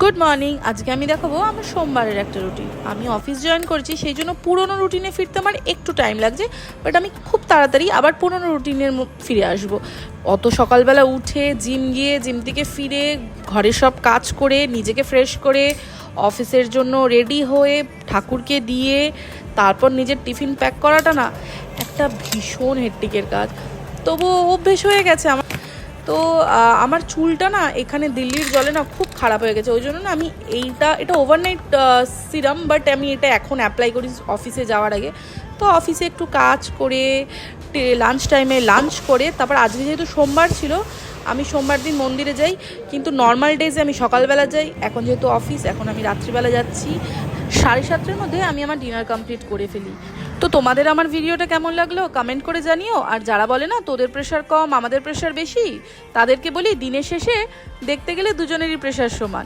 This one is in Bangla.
Good morning. আজকে আমি দেখাবো আমার সোমবারের একটা রুটিন। আমি অফিস জয়েন করেছি, সেই জন্য পুরোনো রুটিনে ফিরতে আমার একটু টাইম লাগছে, বাট আমি খুব তাড়াতাড়ি আবার পুরোনো রুটিনের ফিরে আসব। অত সকালবেলা উঠে জিম গিয়ে, জিম থেকে ফিরে ঘরের সব কাজ করে নিজেকে ফ্রেশ করে অফিসের জন্য রেডি হয়ে ঠাকুরকে দিয়ে তারপর নিজের টিফিন প্যাক করাটা না একটা ভীষণ হেডটিকের কাজ। তবুও অভ্যেস হয়ে গেছে আমার। তো আমার চুলটা না এখানে দিল্লির জলে না খুব খারাপ হয়ে গেছে, ওই জন্য না আমি এটা ওভারনাইট সিরাম, বাট আমি এটা এখন অ্যাপ্লাই করি অফিসে যাওয়ার আগে। তো অফিসে একটু কাজ করে লাঞ্চ টাইমে লাঞ্চ করে তারপর আজকে যেহেতু সোমবার ছিল, আমি সোমবার দিন মন্দিরে যাই, কিন্তু নর্মাল ডেজে আমি সকালবেলা যাই। এখন যেহেতু অফিস, এখন আমি রাত্রিবেলা যাচ্ছি। 7:30টার মধ্যে আমি আমার ডিনার কমপ্লিট করে ফেলি। তো তোমাদের আমার ভিডিওটা কেমন লাগলো কমেন্ট করে জানিও। আর যারা বলে না তোদের প্রেশার কম আমাদের প্রেশার বেশি, তাদেরকে বলি দিনের শেষে দেখতে গেলে দুজনেরই প্রেশার সমান।